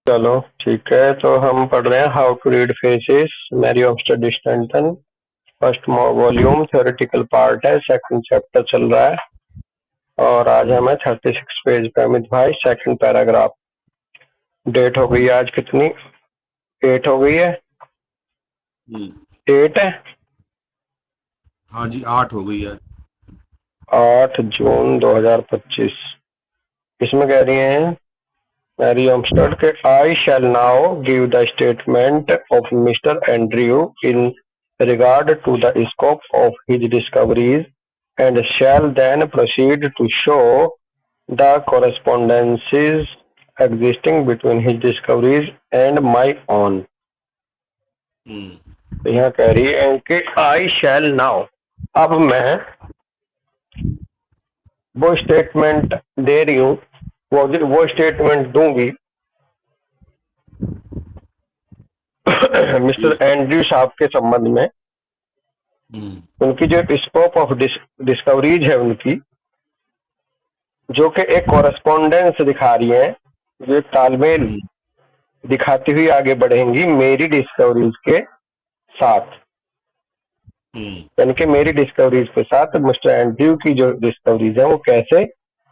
चलो ठीक है, तो हम पढ़ रहे हैं how to read faces, Mary ऑब्स्टर Stanton. First volume theoretical part है, सेकंड चैप्टर चल रहा है और आज हमें 36 पेज पे अमित भाई सेकंड पैराग्राफ। डेट हो गई आज कितनी? 8 हो गई है। 8 है। हाँ जी, 8 हो गई है। 8 जून 2025। इसमें कह रही हैं मैरी ऑम्स्टेड के I shall now give the statement of mister Andrew in regard to the scope of his discoveries and shall then proceed to show the correspondences existing between his discoveries and my own। तो यहाँ कह रही है कि आई shall now, अब मैं वो statement दे रही हूँ, वो स्टेटमेंट दूंगी मिस्टर एंड्रयू साहब के संबंध में। उनकी जो स्कोप ऑफ डिस्कवरीज है उनकी, जो कि एक कॉरेस्पॉन्डेंस दिखा रही है, जो एक तालमेल दिखाती हुई आगे बढ़ेंगी मेरी डिस्कवरीज के साथ। यानी कि मेरी डिस्कवरीज के साथ मिस्टर एंड्रयू की जो डिस्कवरीज है वो कैसे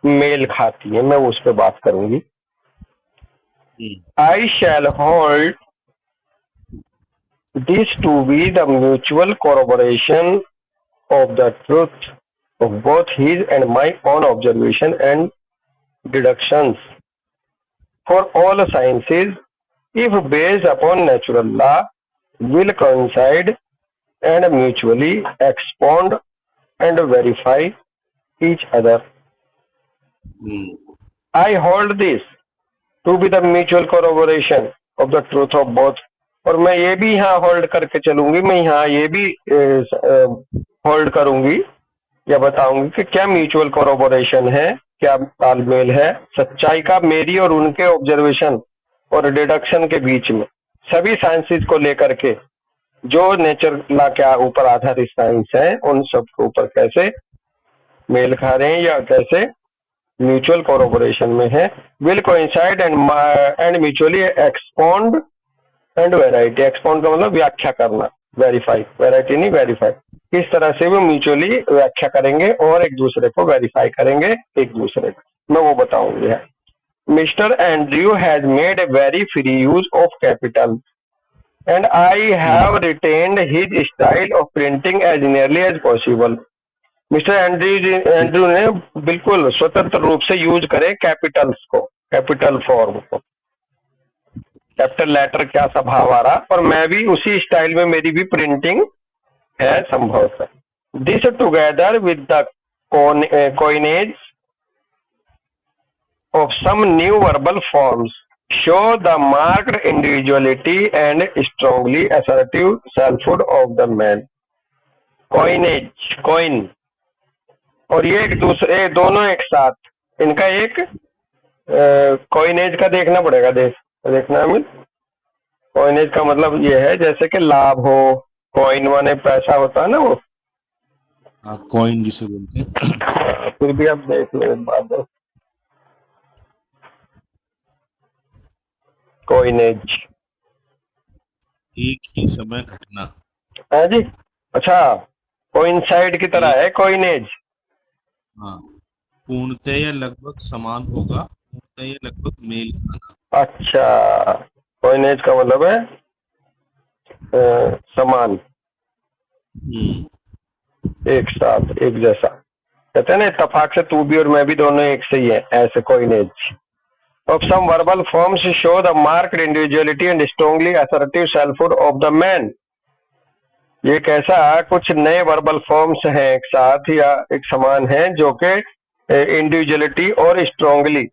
मेल खाती है, मैं उस पर बात करूंगी। I shall hold this to be the mutual corroboration of the truth of both his and my own observation and deductions for all sciences, if based upon natural law, will coincide and mutually expound and verify each other. I hold this to be the mutual corroboration of the truth of both। और मैं ये भी यहाँ hold करके चलूंगी, मैं यहाँ ये भी होल्ड करूंगी या बताऊंगी कि क्या म्यूचुअल कोरोबोरेशन है, क्या तालमेल है सच्चाई का मेरी और उनके ऑब्जर्वेशन और डिडक्शन के बीच में, सभी साइंसेस को लेकर के, जो नेचर लॉ के ऊपर आधारित साइंस है उन सब के ऊपर कैसे मेल खा रहे हैं या कैसे म्यूचुअल कोरोबोरेशन में है। Will coincide and mutually expound and variety. Expound का मतलब व्याख्या करना, वेरीफाई, वेराइटी नहीं वेरीफाई। किस तरह से वो म्यूचुअली व्याख्या करेंगे और एक दूसरे को वेरीफाई करेंगे एक दूसरे को, मैं वो बताऊंगी। Mister Andrew has made a very free use of capital and I have retained his style of printing as nearly as possible. Mister Andrew ने बिल्कुल स्वतंत्र रूप से यूज करे कैपिटल्स को, कैपिटल फॉर्म को, कैपिटल लेटर क्या सा भाव आ रहा, और मैं भी उसी स्टाइल में मेरी भी प्रिंटिंग है संभवतः। This together with the coinage of some new verbal forms show the marked individuality and strongly assertive selfhood of the man। coinage, coin, और ये एक दूसरे दोनों एक साथ, इनका एक coinage का देखना पड़ेगा, देखना हमें। coinage का मतलब ये है जैसे कि लाभ हो, कॉइन माने पैसा होता है ना वो, कॉइन जिसे बोलते हैं। फिर भी आप देख लो एक बात, कॉइनेज एक ही समय घटना है जी। अच्छा, कोइंसाइड की तरह है कॉइनेज। हाँ, पूर्णतः या लगभग समान होगा, पूर्णतः या लगभग मेल खाना। अच्छा, कॉइनेज का मतलब है समान, एक साथ, एक जैसा। कहते हैं ना इत्तेफाक से तू भी और मैं भी दोनों एक से ही है, ऐसे coinage of some verbal forms show the marked individuality and strongly assertive selfhood of the man। ये कैसा कुछ नए वर्बल फॉर्म्स हैं एक साथ या एक समान हैं जो कि इंडिविजुअलिटी और स्ट्रांगली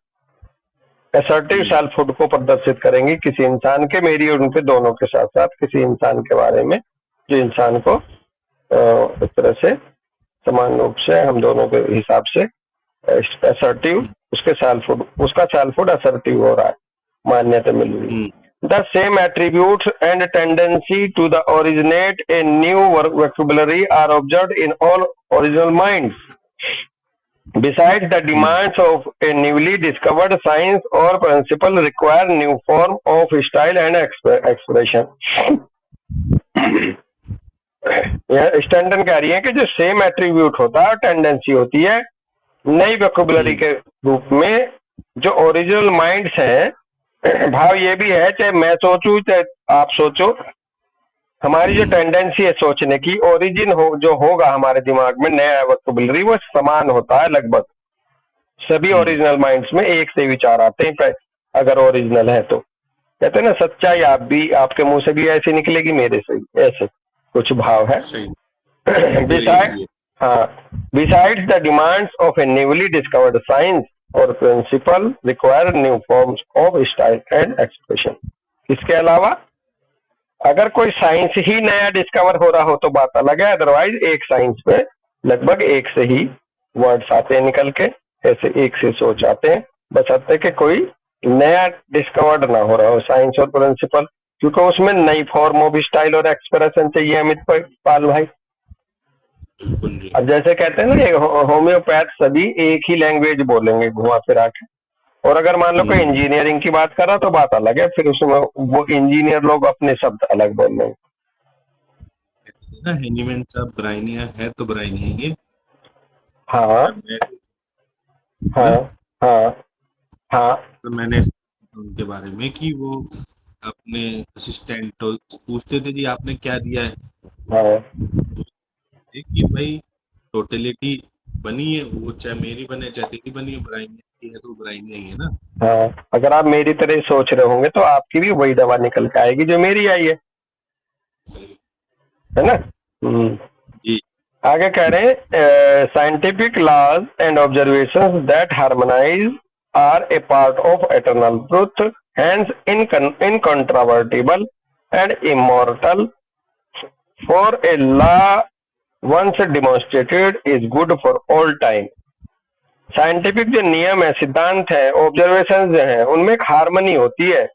असर्टिव सेल्फहुड को प्रदर्शित करेंगी किसी इंसान के, मेरी और उनके दोनों के साथ साथ किसी इंसान के बारे में जो इंसान को इस तरह से समान रूप से हम दोनों के हिसाब से असर्टिव, उसके सेल्फहुड, उसका सेल्फहुड असर्टिव हो रहा है, मान्यता मिल रही है। The same attributes and tendency to the originate a new vocabulary are observed in all original minds। Besides, the demands of a newly discovered science or principle require new form of style and expression. यह Stanton कह रही है कि जो same attribute होता है tendency होती है नई वोकैबुलरी के रूप में जो ओरिजिनल माइंड्स हैं। भाव ये भी है चाहे मैं सोचूं चाहे आप सोचो, हमारी जो टेंडेंसी है सोचने की ओरिजिन जो होगा हमारे दिमाग में नया वोकैबुलरी वो समान होता है लगभग सभी ओरिजिनल माइंड्स में एक से विचार आते हैं अगर ओरिजिनल है तो। कहते हैं ना सच्चाई आप भी आपके मुंह से भी ऐसी निकलेगी मेरे से भी ऐसे कुछ भाव है। बिसाइड हाँ besides the demands of a newly discovered science और principle require new forms of style and expression. इसके अलावा अगर कोई साइंस ही नया डिस्कवर हो रहा हो तो बात अलग है, अदरवाइज एक साइंस में लगभग एक से ही वर्ड्स आते हैं निकल के, ऐसे एक से सोच आते हैं, बशर्ते कि कोई नया डिस्कवर्ड ना हो रहा हो साइंस और प्रिंसिपल, क्योंकि उसमें नई फॉर्म ऑफ स्टाइल और एक्सप्रेशन चाहिए अमित पाल भाई। अब जैसे कहते हैं ना होम्योपैथ सभी एक ही लैंग्वेज बोलेंगे घुमा फिरा के, और अगर मान लो कोई इंजीनियरिंग की बात कर रहा तो बात अलग है, फिर उसमें वो इंजीनियर लोग अपने शब्द अलग बोल रहे हैं। हैनीमैन साहब ब्राइनिया है तो ब्राइनिया ये हाँ हाँ हाँ हाँ। तो मैंने उनके बारे में कि वो अपने असिस्टेंट पूछते थे जी आपने क्या दिया है, हाँ कि भाई टोटलिटी बनी है वो चाहे मेरी बने चाहे तेरी बनी है, ब्राइनिया है तो ब्राइनिया ही है ना। हाँ अगर आप मेरी तरह सोच रहे होंगे तो आपकी भी वही दवा निकल के आएगी जो मेरी आई है ना। जी आगे कह रहे हैं scientific laws and observations that harmonize are a part of eternal truth hence incontrovertible and immortal for a law once demonstrated is good for all time. Scientific जो नियम है सिद्धांत है ऑब्जर्वेशन जो है उनमें एक हार्मनी होती है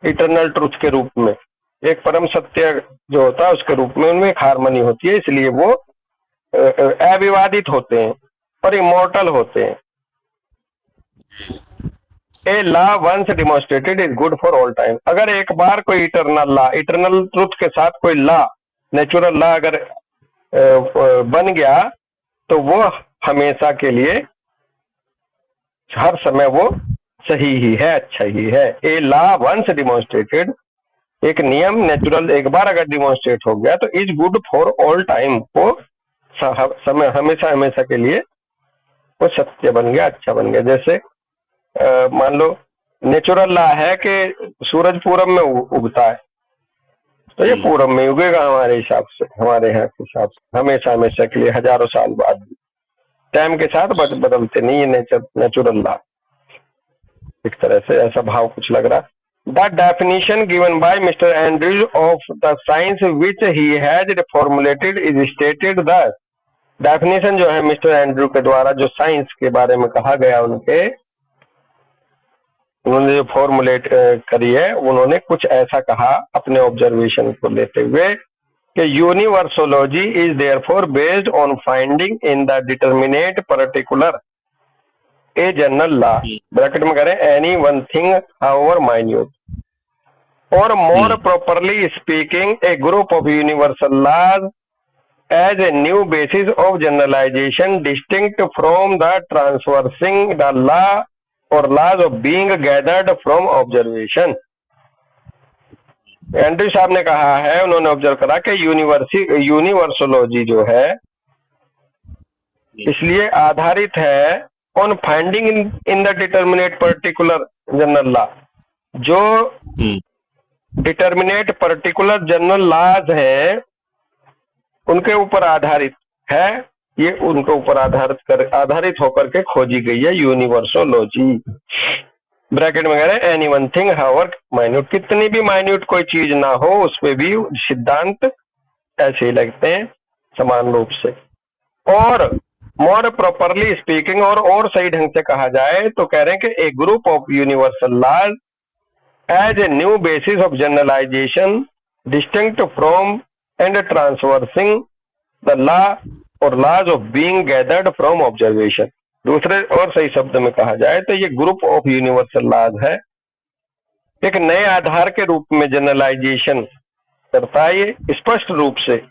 इटरनल ट्रुथ के रूप में, एक परम सत्य जो होता है उसके रूप में उनमें एक हार्मनी होती है, इसलिए वो अविवादित होते हैं और इमोर्टल होते हैं। A law once demonstrated is good for all time. अगर एक बार कोई इटरनल लॉ इटरनल ट्रुथ के साथ कोई लॉ नेचुरल लॉ अगर बन गया तो वो हमेशा के लिए हर समय वो सही ही है, अच्छा ही है। ए लॉ वंस डेमोन्स्ट्रेटेड, एक नियम नेचुरल एक बार अगर डिमोन्स्ट्रेट हो गया तो is good for all time, वो समय हमेशा हमेशा के लिए वो सत्य बन गया, अच्छा बन गया। जैसे मान लो नेचुरल लॉ है कि सूरज पूरब में उगता है तो ये पूरब में उगेगा हमारे हिसाब से, हमारे यहाँ के हिसाब से हमेशा हमेशा के लिए, हजारों साल बाद भी, टाइम के साथ बदलते नहीं है नेचुरल लॉ। एक तरह से ऐसा भाव कुछ लग रहा। The definition given by mister Andrews of the science which he has formulated is stated दस। डेफिनेशन जो है मिस्टर एंड्रू के द्वारा जो साइंस के बारे में कहा गया उन्होंने जो फॉर्मुलेट करी है उन्होंने कुछ ऐसा कहा अपने ऑब्जर्वेशन को लेते हुए कि universology is therefore based on finding in the determinate particular a general law, bracket में करें any one thing however minute, और more properly speaking a group of universal laws as a new basis of generalization distinct from the transversing the law और laws of being gathered from observation. Andrew साहब ने कहा है, उन्होंने observe करा कि यूनिवर्सोलॉजी जो है इसलिए आधारित है on finding in the determinate particular general law, जो डिटर्मिनेट पर्टिकुलर जनरल लॉज हैं उनके ऊपर आधारित है, ये उनके ऊपर आधारित होकर के खोजी गई है यूनिवर्सोलॉजी। ब्रैकेट में कह रहे हैं any one thing however minute, कितनी भी माइन्यूट कोई चीज ना हो उस पे भी सिद्धांत ऐसे ही लगते हैं समान रूप से। और मोर प्रॉपरली स्पीकिंग, और सही ढंग से कहा जाए तो कह रहे हैं कि a group of universal laws as a new basis of generalization distinct from and transversing the law और laws of being gathered from observation। दूसरे और सही शब्द में कहा जाए तो ये ग्रुप ऑफ यूनिवर्सल लॉज है, एक नए आधार के रूप में जनरलाइजेशन करता है। ये स्पष्ट रूप से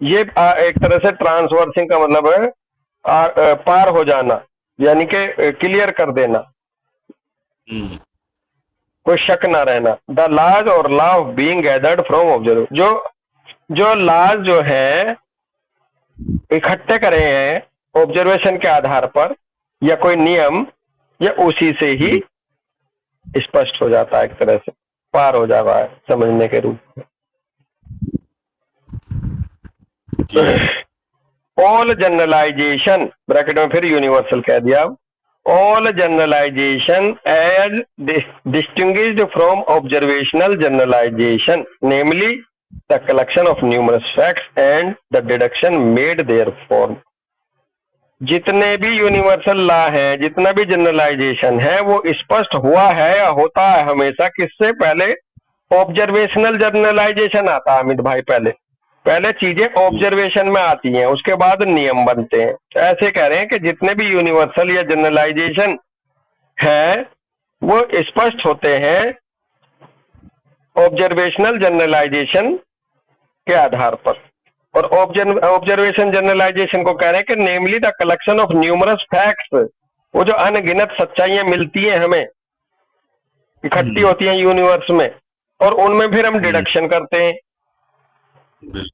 ये एक तरह से ट्रांसवर्सिंग का मतलब है पार हो जाना, यानी कि क्लियर कर देना, कोई शक ना रहना। द लॉज और law of being gathered from observe, जो लॉज जो है इकट्ठे करे हैं ऑब्जर्वेशन के आधार पर, या कोई नियम, या उसी से ही स्पष्ट हो जाता है, एक तरह से पार हो जाता है समझने के रूप में। ऑल जनरलाइजेशन, ब्रैकेट में फिर यूनिवर्सल कह दिया, all generalization as distinguished from observational generalization, namely the collection of numerous facts and the deduction made their form. जितने भी यूनिवर्सल लॉ है, जितना भी जनरलाइजेशन है, वो स्पष्ट हुआ है या होता है हमेशा किससे? पहले ऑब्जर्वेशनल जनरलाइजेशन आता है अमित भाई, पहले चीजें ऑब्जर्वेशन में आती हैं, उसके बाद नियम बनते हैं। तो ऐसे कह रहे हैं कि जितने भी यूनिवर्सल या जनरलाइजेशन है वो स्पष्ट होते हैं ऑब्जर्वेशनल जनरलाइजेशन के आधार पर। और ऑब्जर्वेशन जनरलाइजेशन को कह रहे हैं कि नेमली the collection of numerous facts, वो जो अनगिनत सच्चाइयां मिलती हैं हमें, इकट्ठी होती हैं यूनिवर्स में, और उनमें फिर हम डिडक्शन करते हैं,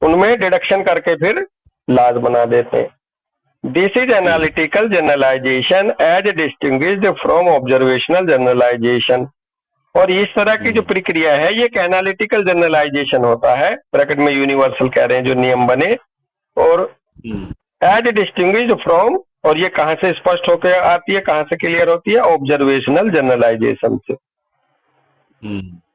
उनमें डिडक्शन करके फिर लॉज बना देते हैं। This is analytical generalization as distinguished from observational generalization. और इस तरह की जो प्रक्रिया है ये एक एनालिटिकल जनरलाइजेशन होता है, ब्रैकेट में यूनिवर्सल कह रहे हैं जो नियम बने, और एज डिस्टिंग्विश्ड फ्रॉम, और ये कहां से स्पष्ट होकर आती है, कहां से क्लियर होती है? ऑब्जर्वेशनल जनरलाइजेशन से।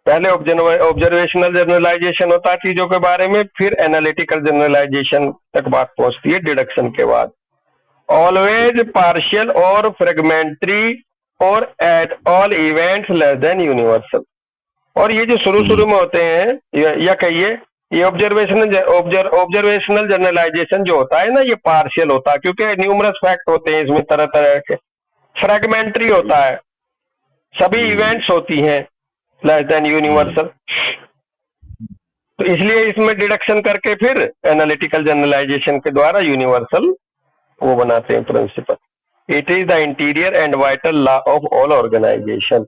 पहले ऑब्जर्वेशनल जनरलाइजेशन होता है चीजों के बारे में, फिर एनालिटिकल जनरलाइजेशन तक बात पहुंचती है डिडक्शन के बाद। ऑलवेज पार्शियल और फ्रेगमेंट्री और at all events less than universal. और ये जो शुरू में होते हैं, या कहिए ये ऑब्जर्वेशनल जनरलाइजेशन जो होता है ना, ये पार्शियल होता है, क्योंकि न्यूमरस फैक्ट होते हैं इसमें तरह तरह के। फ्रेगमेंट्री होता है, सभी इवेंट्स होती हैं लेस देन यूनिवर्सल, तो इसलिए इसमें डिडक्शन करके फिर एनालिटिकल जनरलाइजेशन के द्वारा यूनिवर्सल वो बनाते हैं principle. It is the interior and vital law of all organization,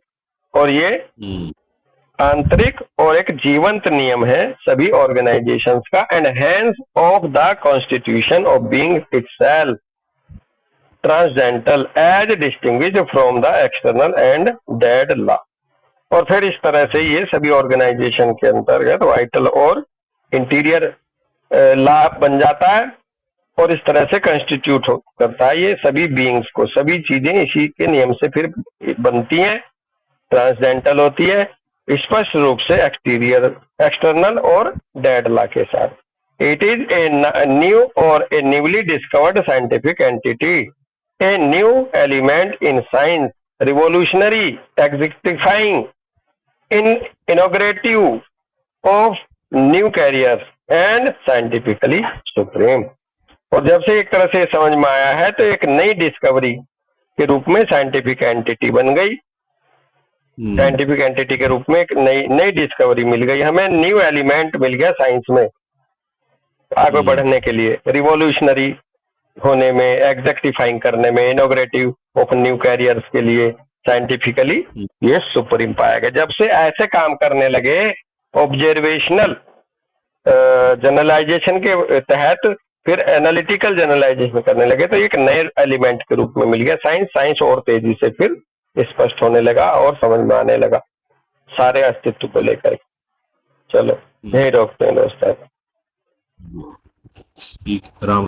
और ये आंतरिक और एक जीवंत नियम है सभी ऑर्गेनाइजेशंस का, and hence of the constitution of being itself transcendental as distinguished from the external and dead law. और फिर इस तरह से ये सभी ऑर्गेनाइजेशन के अंतर्गत वाइटल और इंटीरियर लॉ बन जाता है, और इस तरह से कंस्टिट्यूट करता है ये सभी बीइंग्स को। सभी चीजें इसी के नियम से फिर बनती हैं, ट्रांसडेंटल होती है, स्पष्ट रूप से एक्सटीरियर, एक्सटर्नल और डेड लॉ के साथ। इट इज ए न्यू और a newly discovered scientific entity, a new element in science, revolutionary, existifying, inaugurative of new career and scientifically supreme. और जब से एक तरह से समझ में आया है तो एक नई डिस्कवरी के रूप में साइंटिफिक एंटिटी बन गई, साइंटिफिक एंटिटी के रूप में एक नई डिस्कवरी मिल गई हमें, न्यू एलिमेंट मिल गया साइंस में आगे बढ़ने के लिए, रिवोल्यूशनरी होने में, एग्जेक्टिफाइंग करने में, इनोग्रेटिव ऑफ न्यू कैरियर्स के लिए साइंटिफिकली ये सुप्रीम पाया गया। जब से ऐसे काम करने लगे ऑब्जर्वेशनल जनरलाइजेशन के तहत, फिर एनालिटिकल जनरलाइजेशन करने लगे, तो एक नए एलिमेंट के रूप में मिल गया साइंस और तेजी से फिर स्पष्ट होने लगा और समझ में आने लगा सारे अस्तित्व को लेकर। चलो यही रोकते हैं दोस्तों। राम